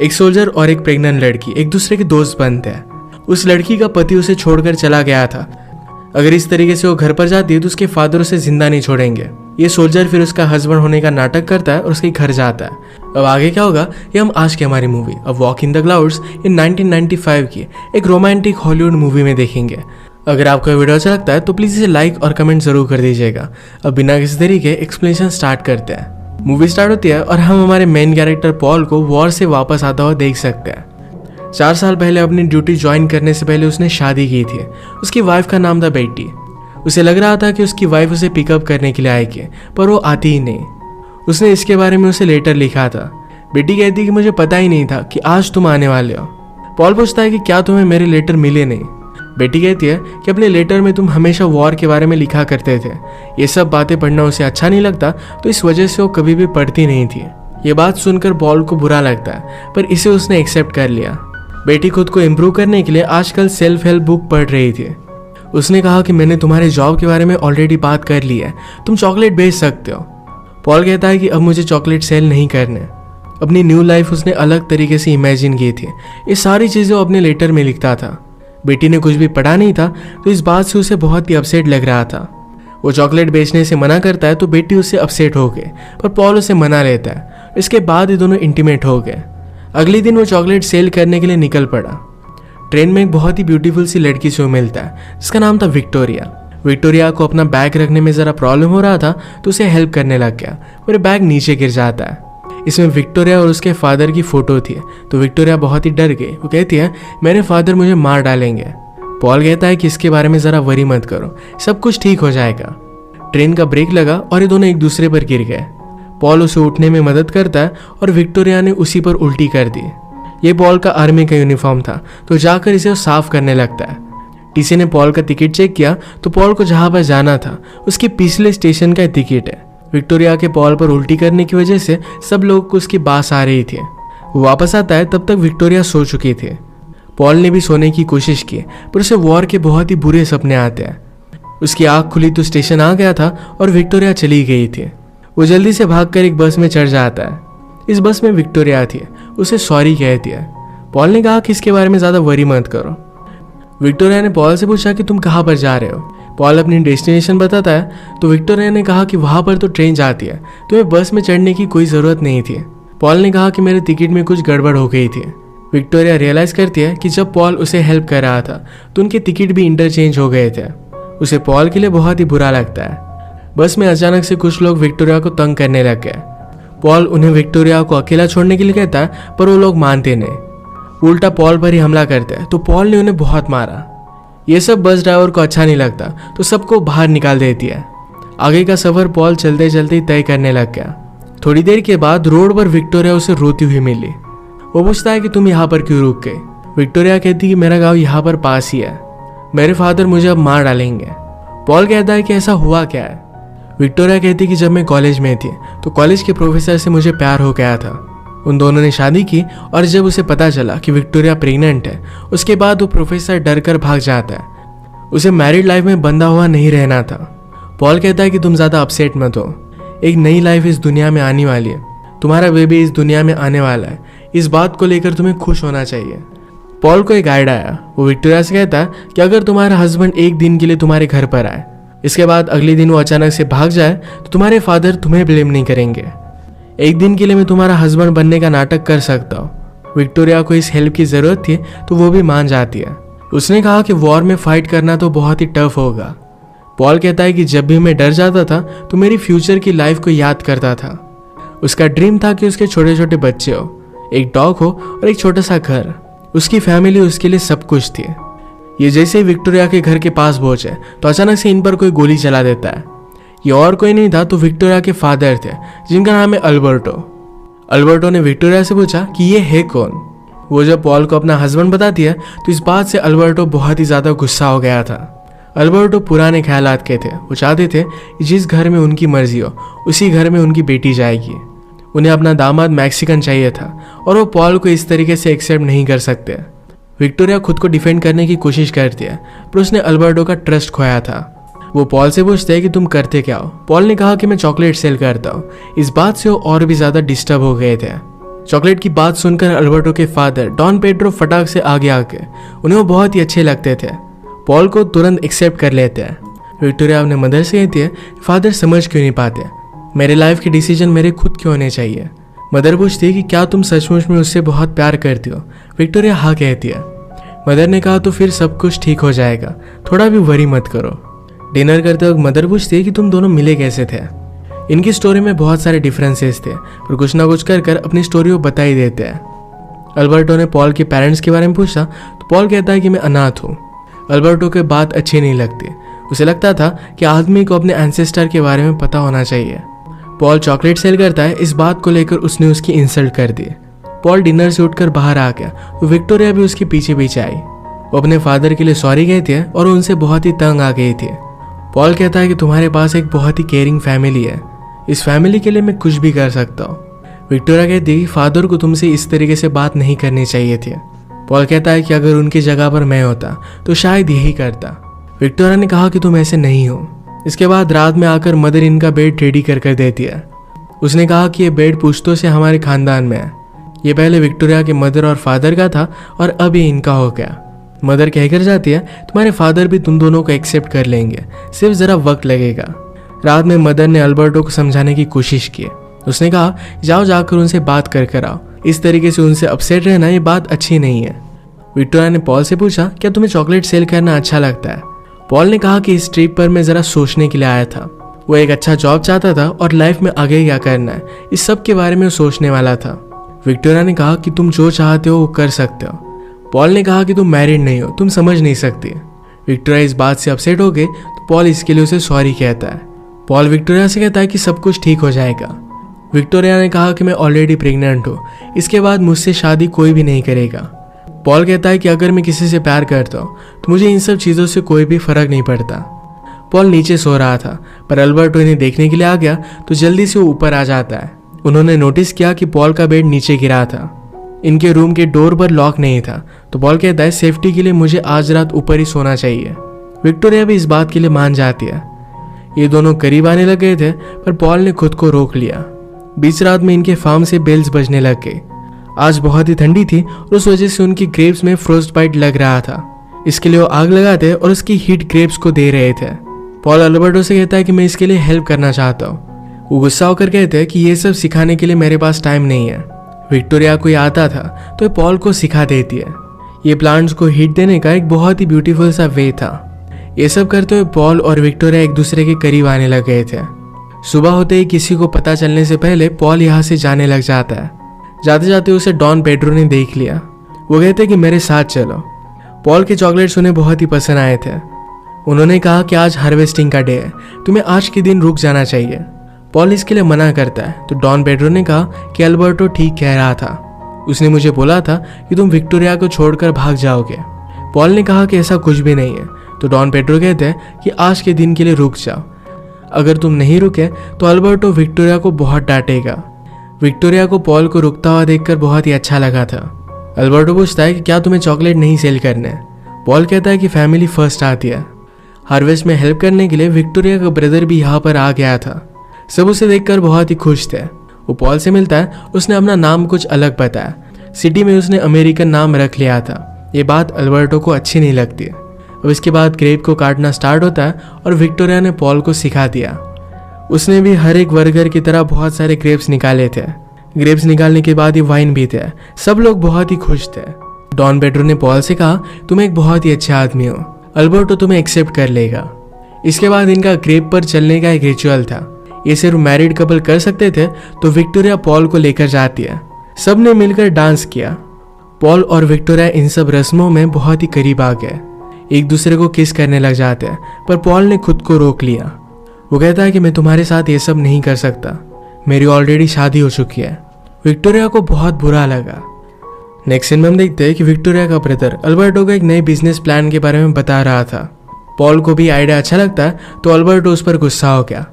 एक सोल्जर और एक प्रेग्नेंट लड़की एक दूसरे के दोस्त बनते हैं। उस लड़की का पति उसे छोड़कर चला गया था। अगर इस तरीके से वो घर पर जाती है तो उसके फादर उसे जिंदा नहीं छोड़ेंगे। ये सोल्जर फिर उसका हस्बैंड होने का नाटक करता है और उसके घर जाता है। अब आगे क्या होगा ये हम आज की हमारी movie a walk in the clouds in 1995 की एक रोमांटिक हॉलीवुड मूवी में देखेंगे। अगर आपको वीडियो अच्छा लगता है तो प्लीज इसे लाइक और कमेंट जरूर कर दीजिएगा। अब बिना किसी तरीके एक्सप्लेनेशन स्टार्ट करते हैं। मूवी स्टार्ट होती है और हम हमारे मेन कैरेक्टर पॉल को वॉर से वापस आता हुआ देख सकते हैं। 4 साल पहले अपनी ड्यूटी ज्वाइन करने से पहले उसने शादी की थी। उसकी वाइफ का नाम था बेटी। उसे लग रहा था कि उसकी वाइफ उसे पिकअप करने के लिए आएगी, पर वो आती ही नहीं। उसने इसके बारे में उसे लेटर लिखा था। बेटी कहती कि मुझे पता ही नहीं था कि आज तुम आने वाले हो। पॉल पूछता है कि क्या तुम्हें मेरे लेटर मिले नहीं। बेटी कहती है कि अपने लेटर में तुम हमेशा वॉर के बारे में लिखा करते थे। ये सब बातें पढ़ना उसे अच्छा नहीं लगता, तो इस वजह से वो कभी भी पढ़ती नहीं थी। ये बात सुनकर पॉल को बुरा लगता है, पर इसे उसने एक्सेप्ट कर लिया। बेटी खुद को इम्प्रूव करने के लिए आजकल सेल्फ हेल्प बुक पढ़ रही थी। उसने कहा कि मैंने तुम्हारे जॉब के बारे में ऑलरेडी बात कर ली है, तुम चॉकलेट बेच सकते हो। पॉल कहता है कि अब मुझे चॉकलेट सेल नहीं करने। अपनी न्यू लाइफ उसने अलग तरीके से इमेजिन की थी। ये सारी चीज़ें वो अपने लेटर में लिखता था। बेटी ने कुछ भी पढ़ा नहीं था, तो इस बात से उसे बहुत ही अपसेट लग रहा था। वो चॉकलेट बेचने से मना करता है तो बेटी उससे अपसेट हो गए, पर पॉल उसे मना लेता है। इसके बाद ये दोनों इंटीमेट हो गए। अगले दिन वो चॉकलेट सेल करने के लिए निकल पड़ा। ट्रेन में एक बहुत ही ब्यूटीफुल सी लड़की से मिलता है जिसका नाम था विक्टोरिया। विक्टोरिया को अपना बैग रखने में ज़रा प्रॉब्लम हो रहा था, तो उसे हेल्प करने लग गया। मेरे बैग नीचे गिर जाता है। इसमें विक्टोरिया और उसके फादर की फ़ोटो थी, तो विक्टोरिया बहुत ही डर गई। वो कहती है मेरे फादर मुझे मार डालेंगे। पॉल कहता है कि इसके बारे में ज़रा वरी मत करो, सब कुछ ठीक हो जाएगा। ट्रेन का ब्रेक लगा और ये दोनों एक दूसरे पर गिर गए। पॉल उसे उठने में मदद करता है और विक्टोरिया ने उसी पर उल्टी कर दी। ये पॉल का आर्मी का यूनिफॉर्म था, तो जाकर इसे साफ करने लगता है। टीसी ने पॉल का टिकट चेक किया तो पॉल को जहाँ पर जाना था उसके पिछले स्टेशन का टिकट है। विक्टोरिया के पॉल पर उल्टी करने की वजह से सब लोगों को उसकी बास आ रही थी। वो वापस आता है, तब तक विक्टोरिया सो चुकी थी। पॉल ने भी सोने की कोशिश की, पर उसे वॉर के बहुत ही बुरे सपने आते हैं। उसकी आँख खुली तो स्टेशन आ गया था और विक्टोरिया चली गई थी। वो जल्दी से भागकर एक बस में चढ़ जाता है। इस बस में विक्टोरिया थी। उसे सॉरी कहती है। पॉल ने कहा कि इसके बारे में ज़्यादा वरी मत करो। विक्टोरिया ने पॉल से पूछा कि तुम कहाँ पर जा रहे हो। पॉल अपनी डेस्टिनेशन बताता है, तो विक्टोरिया ने कहा कि वहाँ पर तो ट्रेन जाती है, तुम्हें बस में चढ़ने की कोई ज़रूरत नहीं थी। पॉल ने कहा कि मेरे टिकट में कुछ गड़बड़ हो गई थी। विक्टोरिया रियलाइज़ करती है कि जब पॉल उसे हेल्प कर रहा था तो उनके टिकट भी इंटरचेंज हो गए थे। उसे पॉल के लिए बहुत ही बुरा लगता है। बस में अचानक से कुछ लोग विक्टोरिया को तंग करने लग गए। पॉल उन्हें विक्टोरिया को अकेला छोड़ने के लिए कहता है, पर वो लोग मानते नहीं। उल्टा पॉल पर ही हमला करते हैं, तो पॉल ने उन्हें बहुत मारा। ये सब बस ड्राइवर को अच्छा नहीं लगता, तो सबको बाहर निकाल देती है। आगे का सफर पॉल चलते चलते तय करने लग गया। थोड़ी देर के बाद रोड पर विक्टोरिया उसे रोती हुई मिली। वो पूछता है कि तुम यहाँ पर क्यों रुक गए। विक्टोरिया कहती कि मेरा गाँव यहाँ पर पास ही है, मेरे फादर मुझे अब मार डालेंगे। पॉल कहता है कि ऐसा हुआ क्या है। विक्टोरिया कहती कि जब मैं कॉलेज में थी तो कॉलेज के प्रोफेसर से मुझे प्यार हो गया था। उन दोनों ने शादी की और जब उसे पता चला कि विक्टोरिया प्रेग्नेंट है, उसके बाद वो प्रोफेसर डर कर भाग जाता है। उसे मैरिड लाइफ में बंधा हुआ नहीं रहना था। पॉल कहता है कि तुम ज़्यादा अपसेट मत हो, एक नई लाइफ इस दुनिया में आने वाली है, तुम्हारा बेबी इस दुनिया में आने वाला है, इस बात को लेकर तुम्हें खुश होना चाहिए। पॉल को एक आइडिया आया। वो विक्टोरिया से कहता है कि अगर तुम्हारा हस्बैंड एक दिन के लिए तुम्हारे घर पर आए, इसके बाद अगले दिन वो अचानक से भाग जाए, तो तुम्हारे फादर तुम्हें ब्लेम नहीं करेंगे। एक दिन के लिए मैं तुम्हारा हस्बैंड बनने का नाटक कर सकता हूँ। विक्टोरिया को इस हेल्प की ज़रूरत थी, तो वो भी मान जाती है। उसने कहा कि वॉर में फाइट करना तो बहुत ही टफ होगा। पॉल कहता है कि जब भी मैं डर जाता था तो मेरी फ्यूचर की लाइफ को याद करता था। उसका ड्रीम था कि उसके छोटे छोटे बच्चे हो, एक डॉग हो और एक छोटा सा घर। उसकी फैमिली उसके लिए सब कुछ थी। ये जैसे ही विक्टोरिया के घर के पास पहुंचे तो अचानक से इन पर कोई गोली चला देता है। ये और कोई नहीं था तो विक्टोरिया के फादर थे, जिनका नाम है अल्बर्टो। अल्बर्टो ने विक्टोरिया से पूछा कि ये है कौन। वो जब पॉल को अपना हस्बैंड बताती है तो इस बात से अल्बर्टो बहुत ही ज़्यादा गुस्सा हो गया था। अल्बर्टो पुराने ख्यालात के थे। वो चाहते थे कि जिस घर में उनकी मर्जी हो उसी घर में उनकी बेटी जाएगी। उन्हें अपना दामाद मैक्सिकन चाहिए था और वो पॉल को इस तरीके से एक्सेप्ट नहीं कर सकते। विक्टोरिया खुद को डिफेंड करने की कोशिश करती है, पर उसने अल्बर्टो का ट्रस्ट खोया था। वो पॉल से पूछते हैं कि तुम करते क्या हो। पॉल ने कहा कि मैं चॉकलेट सेल करता हूँ। इस बात से वो और भी ज़्यादा डिस्टर्ब हो गए थे। चॉकलेट की बात सुनकर अल्बर्टो के फादर डॉन पेड्रो फटाक से आगे आके उन्हें वो बहुत ही अच्छे लगते थे। पॉल को तुरंत एक्सेप्ट कर लेते हैं। विक्टोरिया अपने मदर से कहती है, फादर समझ क्यों नहीं पाते, मेरे लाइफ के डिसीजन मेरे खुद क्यों होने चाहिए। मदर पूछती है कि क्या तुम सचमुच में उससे बहुत प्यार करती हो। विक्टोरिया हाँ कहती है। मदर ने कहा तो फिर सब कुछ ठीक हो जाएगा, थोड़ा भी वरी मत करो। डिनर करते वक्त मदर पूछती है कि तुम दोनों मिले कैसे थे। इनकी स्टोरी में बहुत सारे डिफरेंसेस थे, पर कुछ ना कुछ कर अपनी स्टोरी को बता ही देते हैं। अल्बर्टो ने पॉल के पेरेंट्स के बारे में पूछा तो पॉल कहता है कि मैं अनाथ हूँ। अल्बर्टो को बात अच्छी नहीं लगती, उसे लगता था कि आदमी को अपने एंसेस्टर के बारे में पता होना चाहिए। पॉल चॉकलेट सेल करता है, इस बात को लेकर उसने उसकी इंसल्ट कर दी। पॉल डिनर से उठकर बाहर आ गया तो विक्टोरिया भी उसके पीछे पीछे आई। वो अपने फादर के लिए सॉरी कहती है और उनसे बहुत ही तंग आ गई थी। पॉल कहता है कि तुम्हारे पास एक बहुत ही केयरिंग फैमिली है, इस फैमिली के लिए मैं कुछ भी कर सकता हूँ। विक्टोरिया कहती है कि फादर को तुमसे इस तरीके से बात नहीं करनी चाहिए थी। पॉल कहता है कि अगर उनकी जगह पर मैं होता तो शायद यही करता। विक्टोरिया ने कहा कि तुम ऐसे नहीं हो। इसके बाद रात में आकर मदर इनका बेड रेडी कर देती है। उसने कहा कि ये बेड पुश्तों से हमारे खानदान में है। ये पहले विक्टोरिया के मदर और फादर का था और अब ये इनका हो गया। मदर कहकर जाती है, तुम्हारे फादर भी तुम दोनों को एक्सेप्ट कर लेंगे, सिर्फ ज़रा वक्त लगेगा। रात में मदर ने अल्बर्टो को समझाने की कोशिश की। उसने कहा जाओ जाकर उनसे बात कर आओ, इस तरीके से उनसे अपसेट रहना ये बात अच्छी नहीं है। विक्टोरिया ने पॉल से पूछा, क्या तुम्हें चॉकलेट सेल करना अच्छा लगता है। पॉल ने कहा कि इस ट्रिप पर मैं ज़रा सोचने के लिए आया था। वो एक अच्छा जॉब चाहता था और लाइफ में आगे क्या करना है इस सब के बारे में सोचने वाला था। विक्टोरिया ने कहा कि तुम जो चाहते हो वो कर सकते हो। पॉल ने कहा कि तुम मैरिड नहीं हो, तुम समझ नहीं सकती। विक्टोरिया इस बात से अपसेट हो गए तो पॉल इसके लिए उसे सॉरी कहता है। पॉल विक्टोरिया से कहता है कि सब कुछ ठीक हो जाएगा। विक्टोरिया ने कहा कि मैं ऑलरेडी प्रेग्नेंट हूँ, इसके बाद मुझसे शादी कोई भी नहीं करेगा। पॉल कहता है कि अगर मैं किसी से प्यार करता हूँ तो मुझे इन सब चीज़ों से कोई भी फर्क नहीं पड़ता। पॉल नीचे सो रहा था पर अल्बर्टो इन्हें देखने के लिए आ गया तो जल्दी से वो ऊपर आ जाता है। उन्होंने नोटिस किया कि पॉल का बेड नीचे गिरा था। इनके रूम के डोर पर लॉक नहीं था तो पॉल कहता है सेफ्टी के लिए मुझे आज रात ऊपर ही सोना चाहिए। विक्टोरिया भी इस बात के लिए मान जाती है। ये दोनों करीब आने लग गए थे पर पॉल ने खुद को रोक लिया। बीच रात में इनके फार्म से बेल्स बजने लग गए। आज बहुत ही ठंडी थी और उस वजह से उनकी ग्रेप्स में फ्रोस्ट बाइट लग रहा था। इसके लिए वो आग लगाते और उसकी हीट ग्रेप्स को दे रहे थे। पॉल अल्बर्टो से कहता है कि मैं इसके लिए हेल्प करना चाहता हूँ। वो गुस्सा होकर कहते हैं कि ये सब सिखाने के लिए मेरे पास टाइम नहीं है। विक्टोरिया को ये आता था तो पॉल को सिखा देती है। ये प्लांट्स को हीट देने का एक बहुत ही ब्यूटीफुल सा वे था। ये सब करते हुए पॉल और विक्टोरिया एक दूसरे के करीब आने लग गए थे। सुबह होते ही किसी को पता चलने से पहले पॉल यहाँ से जाने लग जाता है। जाते जाते उसे डॉन पेड्रो ने देख लिया। वो कहते कि मेरे साथ चलो। पॉल के चॉकलेट्स उन्हें बहुत ही पसंद आए थे। उन्होंने कहा कि आज हार्वेस्टिंग का डे है, तुम्हें आज के दिन रुक जाना चाहिए। पॉल इसके लिए मना करता है तो डॉन पेड्रो ने कहा कि अल्बर्टो ठीक कह रहा था, उसने मुझे बोला था कि तुम विक्टोरिया को छोड़कर भाग जाओगे। पॉल ने कहा कि ऐसा कुछ भी नहीं है तो डॉन पेड्रो कहते हैं कि आज के दिन के लिए रुक जाओ, अगर तुम नहीं रुके तो अल्बर्टो विक्टोरिया को बहुत डांटेगा। विक्टोरिया को पॉल को रुकता हुआ देखकर बहुत ही अच्छा लगा था। अल्बर्टो पूछता है कि क्या तुम्हें चॉकलेट नहीं सेल करने। पॉल कहता है कि फैमिली फर्स्ट आती है। हार्वेस्ट में हेल्प करने के लिए विक्टोरिया का ब्रदर भी यहाँ पर आ गया था। सब उसे देखकर बहुत ही खुश थे। वो पॉल से मिलता है, उसने अपना नाम कुछ अलग बताया। सिटी में उसने अमेरिकन नाम रख लिया था। ये बात अल्बर्टो को अच्छी नहीं लगती। अब इसके बाद ग्रेप को काटना स्टार्ट होता है और विक्टोरिया ने पॉल को सिखा दिया। उसने भी हर एक वर्कर की तरह बहुत सारे ग्रेप्स निकाले थे। ग्रेप्स निकालने के बाद ही वाइन भी थे। सब लोग बहुत ही खुश थे। डॉन पेड्रो ने पॉल से कहा, तुम एक बहुत ही अच्छा आदमी हो, अल्बर्टो तुम्हें एक्सेप्ट कर लेगा। इसके बाद इनका ग्रेप पर चलने का एक रिचुअल था। ये सिर्फ मैरिड कपल कर सकते थे तो विक्टोरिया पॉल को लेकर जाती है। सब ने मिलकर डांस किया। पॉल और विक्टोरिया इन सब रस्मों में बहुत ही करीब आ गए। एक दूसरे को किस करने लग जाते हैं पर पॉल ने खुद को रोक लिया। वो कहता है कि मैं तुम्हारे साथ ये सब नहीं कर सकता, मेरी ऑलरेडी शादी हो चुकी है। विक्टोरिया को बहुत बुरा लगा। नेक्स्ट सीन में हम देखते हैं कि विक्टोरिया का ब्रदर अल्बर्टो को एक नए बिजनेस प्लान के बारे में बता रहा था। पॉल को भी आइडिया अच्छा लगता है तो अल्बर्टो उस पर गुस्सा हो गया।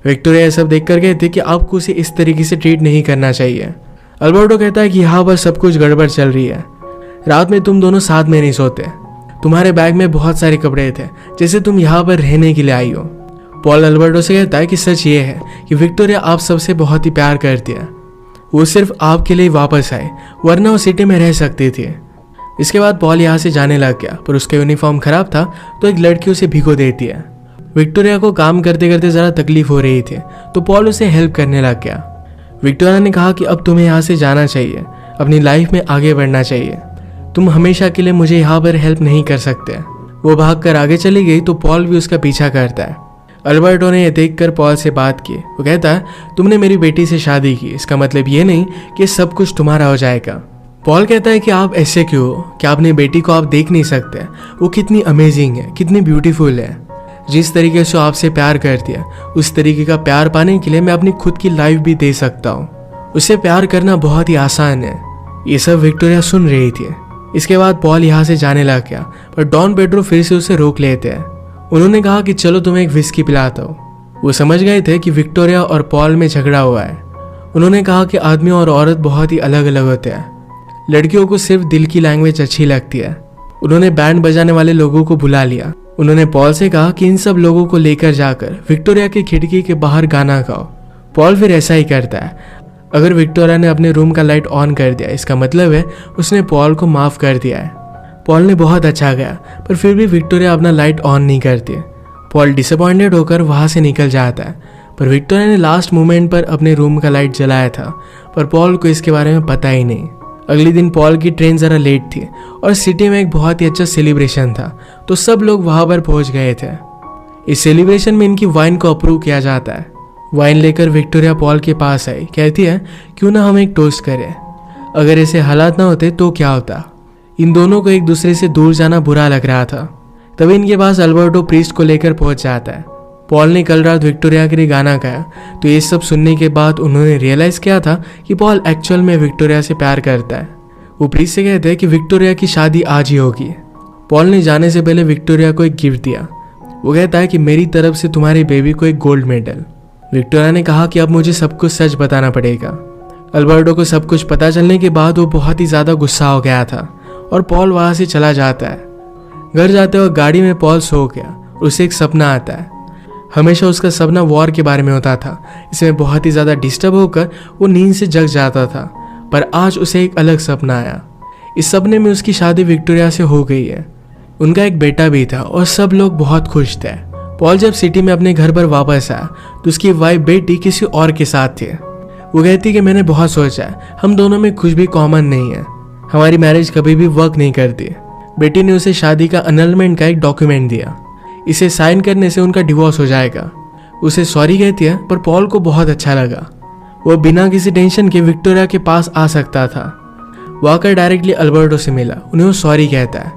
विक्टोरिया ये सब देखकर कहती कि आपको उसे इस तरीके से ट्रीट नहीं करना चाहिए। अल्बर्टो कहता है कि यहाँ पर सब कुछ गड़बड़ चल रही है। रात में तुम दोनों साथ में नहीं सोते। तुम्हारे बैग में बहुत सारे कपड़े थे जैसे तुम यहाँ पर रहने के लिए आई हो। पॉल अल्बर्टो से कहता है कि सच ये है कि विक्टोरिया आप सबसे बहुत ही प्यार करती है। वो सिर्फ आपके लिए वापस आए, वरना वो सिटी में रह सकती थी। इसके बाद पॉल यहाँ से जाने लग गया, पर उसका यूनिफॉर्म खराब था तो एक लड़की उसे भिगो देती है। विक्टोरिया को काम करते करते ज़रा तकलीफ हो रही थी तो पॉल उसे हेल्प करने लग गया। विक्टोरिया ने कहा कि अब तुम्हें यहाँ से जाना चाहिए, अपनी लाइफ में आगे बढ़ना चाहिए, तुम हमेशा के लिए मुझे यहाँ पर हेल्प नहीं कर सकते। वो भागकर आगे चली गई तो पॉल भी उसका पीछा करता है। अल्बर्टो ने यह देखकर पॉल से बात की। वो कहता है, तुमने मेरी बेटी से शादी की, इसका मतलब ये नहीं कि सब कुछ तुम्हारा हो जाएगा। पॉल कहता है कि आप ऐसे क्यों हो, क्या अपनी बेटी को आप देख नहीं सकते? वो कितनी अमेजिंग है, कितनी ब्यूटीफुल है। जिस तरीके से आपसे प्यार करती है उस तरीके का प्यार पाने के लिए मैं अपनी खुद की लाइफ भी दे सकता हूँ। उसे प्यार करना बहुत ही आसान है। ये सब विक्टोरिया सुन रही थी। इसके बाद पॉल यहाँ से जाने लग गया, पर डॉन पेड्रो फिर से उसे रोक लेते हैं। उन्होंने कहा कि चलो तुम्हें एक विस्की पिलाता हूँ। वो समझ गए थे कि विक्टोरिया और पॉल में झगड़ा हुआ है। उन्होंने कहा कि आदमी और औरत बहुत ही अलग अलग होते हैं, लड़कियों को सिर्फ दिल की लैंग्वेज अच्छी लगती है। उन्होंने बैंड बजाने वाले लोगों को बुला लिया। उन्होंने पॉल से कहा कि इन सब लोगों को लेकर जाकर विक्टोरिया की खिड़की के बाहर गाना गाओ। पॉल फिर ऐसा ही करता है। अगर विक्टोरिया ने अपने रूम का लाइट ऑन कर दिया, इसका मतलब है उसने पॉल को माफ़ कर दिया है। पॉल ने बहुत अच्छा गया, पर फिर भी विक्टोरिया अपना लाइट ऑन नहीं करती। पॉल डिसअपॉइंटेड होकर वहाँ से निकल जाता है, पर विक्टोरिया ने लास्ट मोमेंट पर अपने रूम का लाइट जलाया था, पर पॉल को इसके बारे में पता ही नहीं। अगले दिन पॉल की ट्रेन ज़रा लेट थी और सिटी में एक बहुत ही अच्छा सेलिब्रेशन था, तो सब लोग वहाँ पर पहुँच गए थे। इस सेलिब्रेशन में इनकी वाइन को अप्रूव किया जाता है। वाइन लेकर विक्टोरिया पॉल के पास आई, कहती है, क्यों ना हम एक टोस्ट करें, अगर ऐसे हालात ना होते तो क्या होता। इन दोनों को एक दूसरे से दूर जाना बुरा लग रहा था। तभी इनके पास अल्बर्टो प्रीस्ट को लेकर पहुंच जाता है। पॉल ने कल रात विक्टोरिया के लिए गाना गाया, तो ये सब सुनने के बाद उन्होंने रियलाइज़ किया था कि पॉल एक्चुअल में विक्टोरिया से प्यार करता है। वो प्रीस्ट से कहते हैं कि विक्टोरिया की शादी आज ही होगी। पॉल ने जाने से पहले विक्टोरिया को एक गिफ्ट दिया। वो कहता है कि मेरी तरफ से तुम्हारी बेबी को एक गोल्ड मेडल। विक्टोरिया ने कहा कि अब मुझे सब कुछ सच बताना पड़ेगा। अल्बर्टो को सब कुछ पता चलने के बाद वो बहुत ही ज़्यादा गुस्सा हो गया था और पॉल वहाँ से चला जाता है। घर जाते वक्त गाड़ी में पॉल सो गया। उसे एक सपना आता है। हमेशा उसका सपना वॉर के बारे में होता था। इसमें बहुत ही ज़्यादा डिस्टर्ब होकर वो नींद से जग जाता था, पर आज उसे एक अलग सपना आया। इस सपने में उसकी शादी विक्टोरिया से हो गई है। उनका एक बेटा भी था और सब लोग बहुत खुश थे। पॉल जब सिटी में अपने घर पर वापस आया तो उसकी वाइफ बेटी किसी और के साथ थी। वो कहती कि मैंने बहुत सोचा है, हम दोनों में कुछ भी कॉमन नहीं है, हमारी मैरिज कभी भी वर्क नहीं करती। बेटी ने उसे शादी का अनलमेंट का एक डॉक्यूमेंट दिया। इसे साइन करने से उनका डिवोर्स हो जाएगा। उसे सॉरी कहती है, पर पॉल को बहुत अच्छा लगा। वो बिना किसी टेंशन के विक्टोरिया के पास आ सकता था। वो आकर डायरेक्टली अल्बर्टो से मिला। उन्हें वो सॉरी कहता है।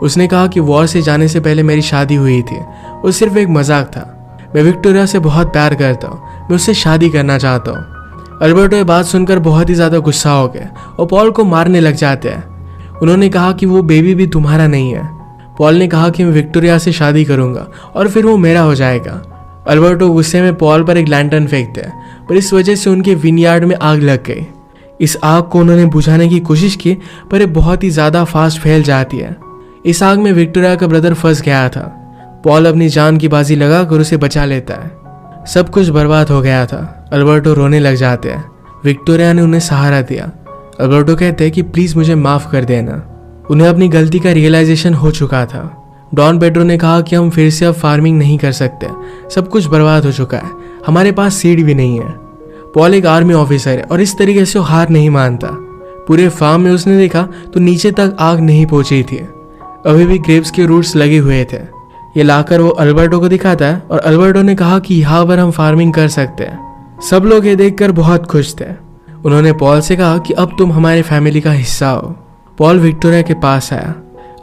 उसने कहा कि वॉर से जाने से पहले मेरी शादी हुई थी, वो सिर्फ एक मजाक था। मैं विक्टोरिया से बहुत प्यार करता हूँ, मैं उससे शादी करना चाहता हूँ। अल्बर्टो ये बात सुनकर बहुत ही ज़्यादा गुस्सा हो गए और पॉल को मारने लग जाते हैं। उन्होंने कहा कि वो बेबी भी तुम्हारा नहीं है। पॉल ने कहा कि मैं विक्टोरिया से शादी करूंगा और फिर वो मेरा हो जाएगा। अल्बर्टो गुस्से में पॉल पर एक लैंटर्न फेंकते हैं, पर इस वजह से उनके विनयार्ड में आग लग गई। इस आग को उन्होंने बुझाने की कोशिश की, पर ये बहुत ही ज़्यादा फास्ट फैल जाती है। इस आग में विक्टोरिया का ब्रदर फंस गया था। पॉल अपनी जान की बाजी लगाकर उसे बचा लेता है। सब कुछ बर्बाद हो गया था। अल्बर्टो रोने लग जाते हैं। विक्टोरिया ने उन्हें सहारा दिया। अल्बर्टो कहते हैं कि प्लीज़ मुझे माफ़ कर देना। उन्हें अपनी गलती का रियलाइजेशन हो चुका था। डॉन पेड्रो ने कहा कि हम फिर से अब फार्मिंग नहीं कर सकते, सब कुछ बर्बाद हो चुका है, हमारे पास सीड भी नहीं है। पॉल एक आर्मी ऑफिसर है और इस तरीके से वो हार नहीं मानता। पूरे फार्म में उसने देखा तो नीचे तक आग नहीं पहुंची थी। अभी भी ग्रेप्स के रूट्स लगे हुए थे। ये लाकर वो अल्बर्टो को दिखाता है और अल्बर्टो ने कहा कि यहाँ पर हम फार्मिंग कर सकते हैं। सब लोग ये देखकर बहुत खुश थे। उन्होंने पॉल से कहा कि अब तुम हमारे फैमिली का हिस्सा हो। पॉल विक्टोरिया के पास आया।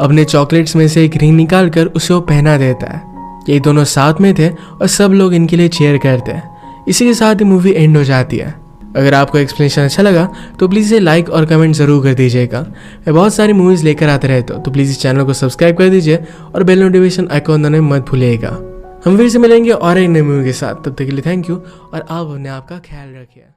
अपने चॉकलेट्स में से एक रिंग निकालकर उसे वो पहना देता है। ये दोनों साथ में थे और सब लोग इनके लिए चीयर करते हैं। इसी के साथ ही मूवी एंड हो जाती है। अगर आपको एक्सप्लेनेशन अच्छा लगा तो प्लीज़ इसे लाइक और कमेंट ज़रूर कर दीजिएगा। मैं बहुत सारी मूवीज़ लेकर आते रहता हूँ, तो प्लीज़ इस चैनल को सब्सक्राइब कर दीजिए और बेल नोटिफिकेशन आइकॉन दबाना मत भूलिएगा। हम फिर से मिलेंगे और एक नई मूवी के साथ। तब तक के लिए थैंक यू और आप अपने आप का ख्याल रखिए।